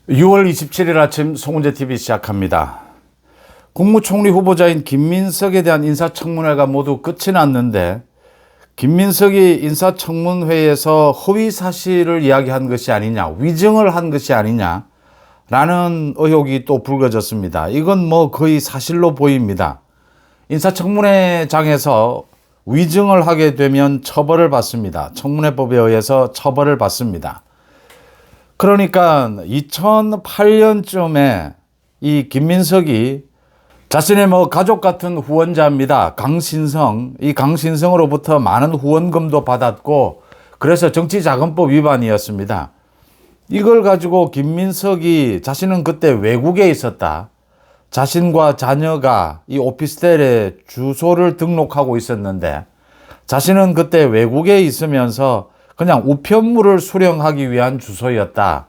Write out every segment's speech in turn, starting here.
6월 27일 아침 송은재TV 시작합니다. 국무총리 후보자인 김민석에 대한 인사청문회가 모두 끝이 났는데, 김민석이 인사청문회에서 허위 사실을 이야기한 것이 아니냐, 위증을 한 것이 아니냐 라는 의혹이 또 불거졌습니다. 이건 거의 사실로 보입니다. 인사청문회장에서 위증을 하게 되면 처벌을 받습니다. 청문회법에 의해서 처벌을 받습니다. 그러니까 2008년쯤에 이 김민석이 자신의 가족 같은 후원자입니다. 강신성. 이 강신성으로부터 많은 후원금도 받았고, 그래서 정치자금법 위반이었습니다. 이걸 가지고 김민석이 자신은 그때 외국에 있었다. 자신과 자녀가 이 오피스텔에 주소를 등록하고 있었는데, 자신은 그때 외국에 있으면서 그냥 우편물을 수령하기 위한 주소였다.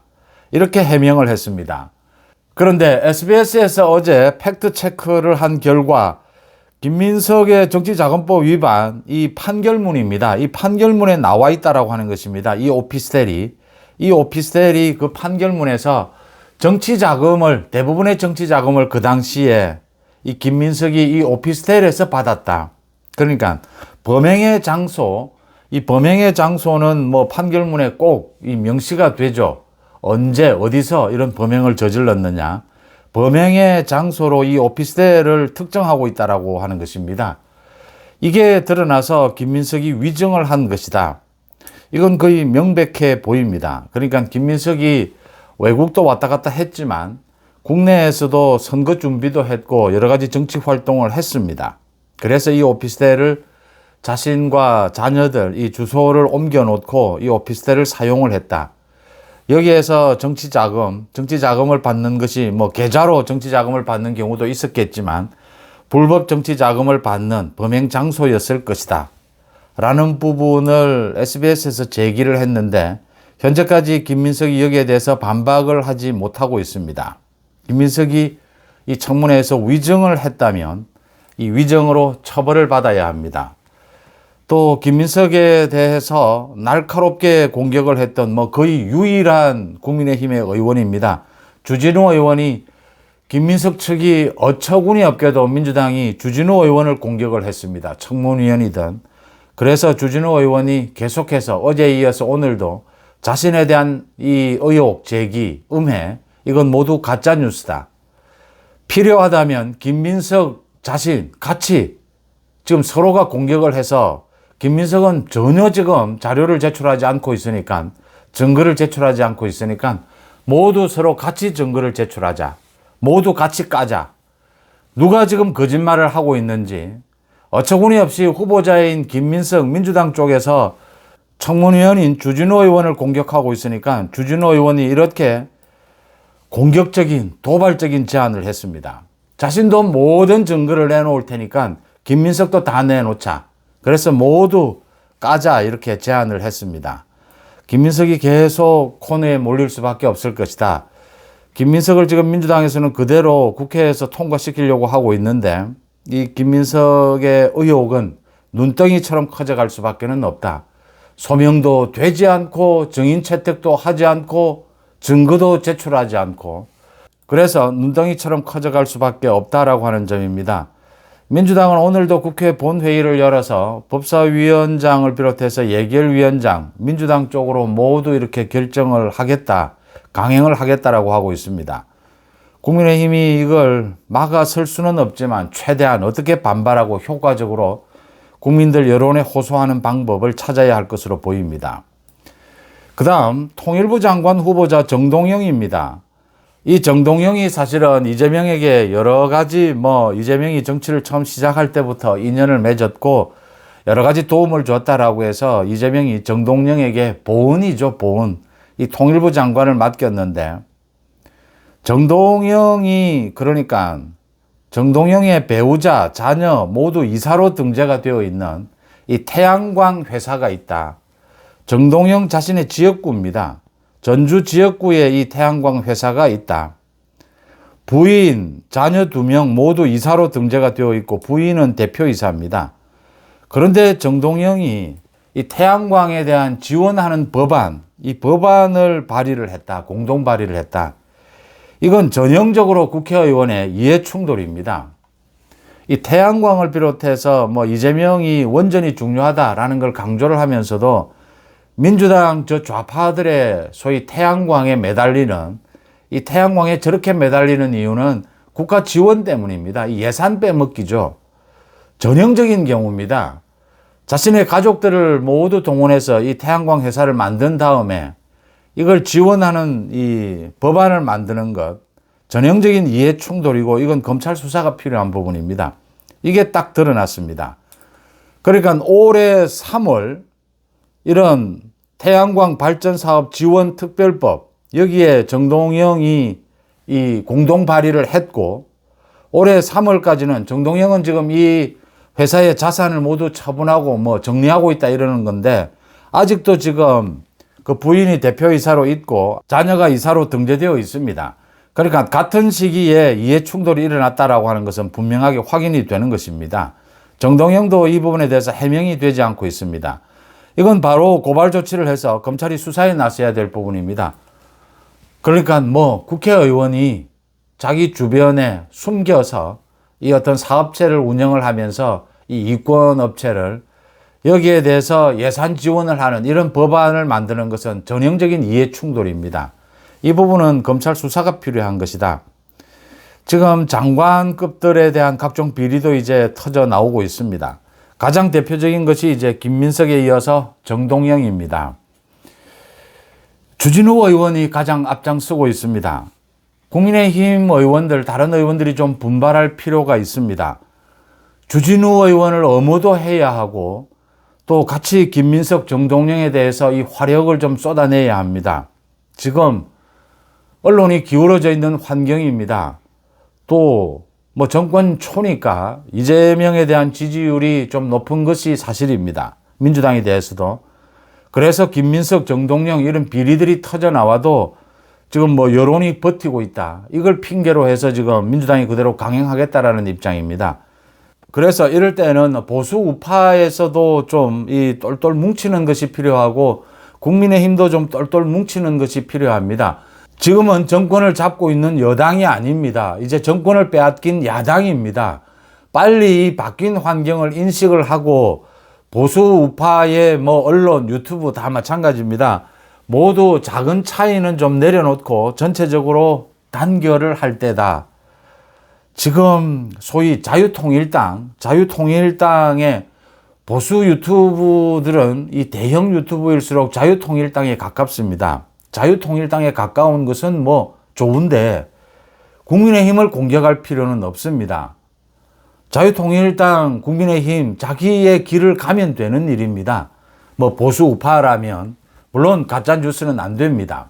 이렇게 해명을 했습니다. 그런데 SBS에서 어제 팩트체크를 한 결과 김민석의 정치자금법 위반 이 판결문입니다. 이 판결문에 나와 있다라고 하는 것입니다. 이 오피스텔이 그 판결문에서 대부분의 정치자금을 그 당시에 이 김민석이 이 오피스텔에서 받았다. 그러니까 범행의 장소는 판결문에 꼭 이 명시가 되죠. 언제, 어디서 이런 범행을 저질렀느냐. 범행의 장소로 이 오피스텔을 특정하고 있다라고 하는 것입니다. 이게 드러나서 김민석이 위증을 한 것이다. 이건 거의 명백해 보입니다. 그러니까 김민석이 외국도 왔다 갔다 했지만 국내에서도 선거 준비도 했고 여러 가지 정치 활동을 했습니다. 그래서 이 오피스텔을 자신과 자녀들 이 주소를 옮겨 놓고 이 오피스텔을 사용을 했다. 여기에서 정치자금을 받는 것이 계좌로 정치자금을 받는 경우도 있었겠지만 불법 정치자금을 받는 범행 장소였을 것이다. 라는 부분을 SBS에서 제기를 했는데 현재까지 김민석이 여기에 대해서 반박을 하지 못하고 있습니다. 김민석이 이 청문회에서 위증을 했다면 이 위증으로 처벌을 받아야 합니다. 또 김민석에 대해서 날카롭게 공격을 했던 거의 유일한 국민의힘의 의원입니다. 주진우 의원이 김민석 측이 어처구니 없게도 민주당이 주진우 의원을 공격을 했습니다. 청문위원이든. 그래서 주진우 의원이 계속해서 어제에 이어서 오늘도 자신에 대한 이 의혹 제기, 음해, 이건 모두 가짜뉴스다. 필요하다면 김민석 자신 같이 지금 서로가 공격을 해서 김민석은 전혀 지금 자료를 제출하지 않고 있으니까, 증거를 제출하지 않고 있으니까 모두 서로 같이 증거를 제출하자. 모두 같이 까자. 누가 지금 거짓말을 하고 있는지 어처구니 없이 후보자인 김민석 민주당 쪽에서 청문위원인 주진우 의원을 공격하고 있으니까 주진우 의원이 이렇게 공격적인 도발적인 제안을 했습니다. 자신도 모든 증거를 내놓을 테니까 김민석도 다 내놓자. 그래서 모두 까자 이렇게 제안을 했습니다. 김민석이 계속 코너에 몰릴 수밖에 없을 것이다. 김민석을 지금 민주당에서는 그대로 국회에서 통과시키려고 하고 있는데 이 김민석의 의혹은 눈덩이처럼 커져갈 수밖에 없다. 소명도 되지 않고 증인 채택도 하지 않고 증거도 제출하지 않고 그래서 눈덩이처럼 커져갈 수밖에 없다라고 하는 점입니다. 민주당은 오늘도 국회 본회의를 열어서 법사위원장을 비롯해서 예결위원장, 민주당 쪽으로 모두 이렇게 결정을 하겠다, 강행을 하겠다라고 하고 있습니다. 국민의힘이 이걸 막아설 수는 없지만 최대한 어떻게 반발하고 효과적으로 국민들 여론에 호소하는 방법을 찾아야 할 것으로 보입니다. 그 다음 통일부 장관 후보자 정동영입니다. 이 정동영이 사실은 이재명에게 여러 가지 이재명이 정치를 처음 시작할 때부터 인연을 맺었고 여러 가지 도움을 줬다라고 해서 이재명이 정동영에게 보은이죠, 보은. 이 통일부 장관을 맡겼는데 정동영의 배우자, 자녀 모두 이사로 등재가 되어 있는 이 태양광 회사가 있다. 정동영 자신의 지역구입니다. 전주 지역구에 이 태양광 회사가 있다. 부인, 자녀 2명 모두 이사로 등재가 되어 있고 부인은 대표이사입니다. 그런데 정동영이 이 태양광에 대한 지원하는 법안, 이 법안을 발의를 했다. 공동 발의를 했다. 이건 전형적으로 국회의원의 이해 충돌입니다. 이 태양광을 비롯해서 뭐 이재명이 원전이 중요하다라는 걸 강조를 하면서도 민주당 저 좌파들의 소위 태양광에 매달리는, 이 태양광에 저렇게 매달리는 이유는 국가 지원 때문입니다. 이 예산 빼먹기죠. 전형적인 경우입니다. 자신의 가족들을 모두 동원해서 이 태양광 회사를 만든 다음에 이걸 지원하는 이 법안을 만드는 것, 전형적인 이해 충돌이고 이건 검찰 수사가 필요한 부분입니다. 이게 딱 드러났습니다. 그러니까 올해 3월 이런 태양광 발전 사업 지원 특별법, 여기에 정동영이 이 공동 발의를 했고, 올해 3월까지는 정동영은 지금 이 회사의 자산을 모두 처분하고 뭐 정리하고 있다 이러는 건데, 아직도 지금 그 부인이 대표이사로 있고 자녀가 이사로 등재되어 있습니다. 그러니까 같은 시기에 이해 충돌이 일어났다라고 하는 것은 분명하게 확인이 되는 것입니다. 정동영도 이 부분에 대해서 해명이 되지 않고 있습니다. 이건 바로 고발 조치를 해서 검찰이 수사에 나서야 될 부분입니다. 그러니까 뭐 국회의원이 자기 주변에 숨겨서 이 어떤 사업체를 운영을 하면서 이 이권업체를 여기에 대해서 예산 지원을 하는 이런 법안을 만드는 것은 전형적인 이해 충돌입니다. 이 부분은 검찰 수사가 필요한 것이다. 지금 장관급들에 대한 각종 비리도 이제 터져 나오고 있습니다. 가장 대표적인 것이 이제 김민석에 이어서 정동영입니다. 주진우 의원이 가장 앞장서고 있습니다. 국민의힘 의원들, 다른 의원들이 좀 분발할 필요가 있습니다. 주진우 의원을 엄호도 해야 하고 또 같이 김민석, 정동영에 대해서 이 화력을 좀 쏟아내야 합니다. 지금 언론이 기울어져 있는 환경입니다. 또 뭐 정권 초니까 이재명에 대한 지지율이 좀 높은 것이 사실입니다. 민주당에 대해서도. 그래서 김민석, 정동영 이런 비리들이 터져 나와도 지금 뭐 여론이 버티고 있다. 이걸 핑계로 해서 지금 민주당이 그대로 강행하겠다라는 입장입니다. 그래서 이럴 때는 보수 우파에서도 좀 이 똘똘 뭉치는 것이 필요하고 국민의힘도 좀 똘똘 뭉치는 것이 필요합니다. 지금은 정권을 잡고 있는 여당이 아닙니다. 이제 정권을 빼앗긴 야당입니다. 빨리 이 바뀐 환경을 인식을 하고 보수 우파의 뭐 언론, 유튜브 다 마찬가지입니다. 모두 작은 차이는 좀 내려놓고 전체적으로 단결을 할 때다. 지금 소위 자유통일당의 보수 유튜브들은 이 대형 유튜브일수록 자유통일당에 가깝습니다. 자유통일당에 가까운 것은 뭐 좋은데 국민의힘을 공격할 필요는 없습니다. 자유통일당, 국민의힘 자기의 길을 가면 되는 일입니다. 뭐 보수 우파라면 물론 가짜뉴스는 안 됩니다.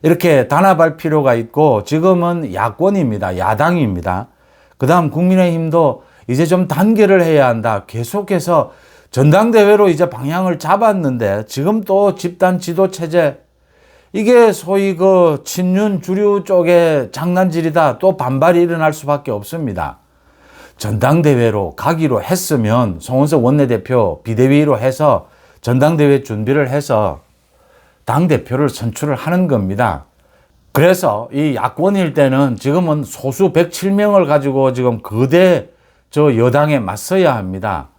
이렇게 단합할 필요가 있고 지금은 야권입니다. 야당입니다. 그 다음 국민의힘도 이제 좀 단결을 해야 한다. 계속해서 전당대회로 이제 방향을 잡았는데 지금 또 집단 지도 체제, 이게 소위 그 친윤 주류 쪽의 장난질이다. 또 반발이 일어날 수밖에 없습니다. 전당대회로 가기로 했으면 송원석 원내대표 비대위로 해서 전당대회 준비를 해서 당대표를 선출을 하는 겁니다. 그래서 이 야권일 때는 지금은 소수 107명을 가지고 지금 거대 저 여당에 맞서야 합니다.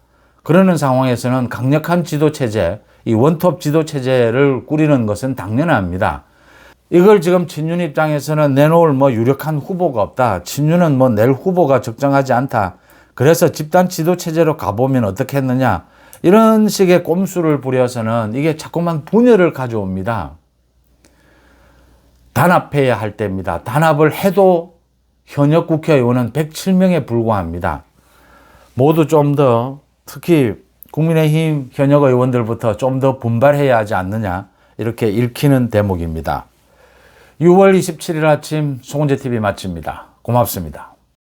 그러는 상황에서는 강력한 지도체제, 이 원톱 지도체제를 꾸리는 것은 당연합니다. 이걸 지금 친윤 입장에서는 내놓을 뭐 유력한 후보가 없다. 친윤은 뭐 낼 후보가 적정하지 않다. 그래서 집단 지도체제로 가보면 어떻겠느냐. 이런 식의 꼼수를 부려서는 이게 자꾸만 분열을 가져옵니다. 단합해야 할 때입니다. 단합을 해도 현역 국회의원은 107명에 불과합니다. 모두 좀 더, 특히 국민의힘 현역 의원들부터 좀 더 분발해야 하지 않느냐, 이렇게 읽히는 대목입니다. 6월 27일 아침 송은재TV 마칩니다. 고맙습니다.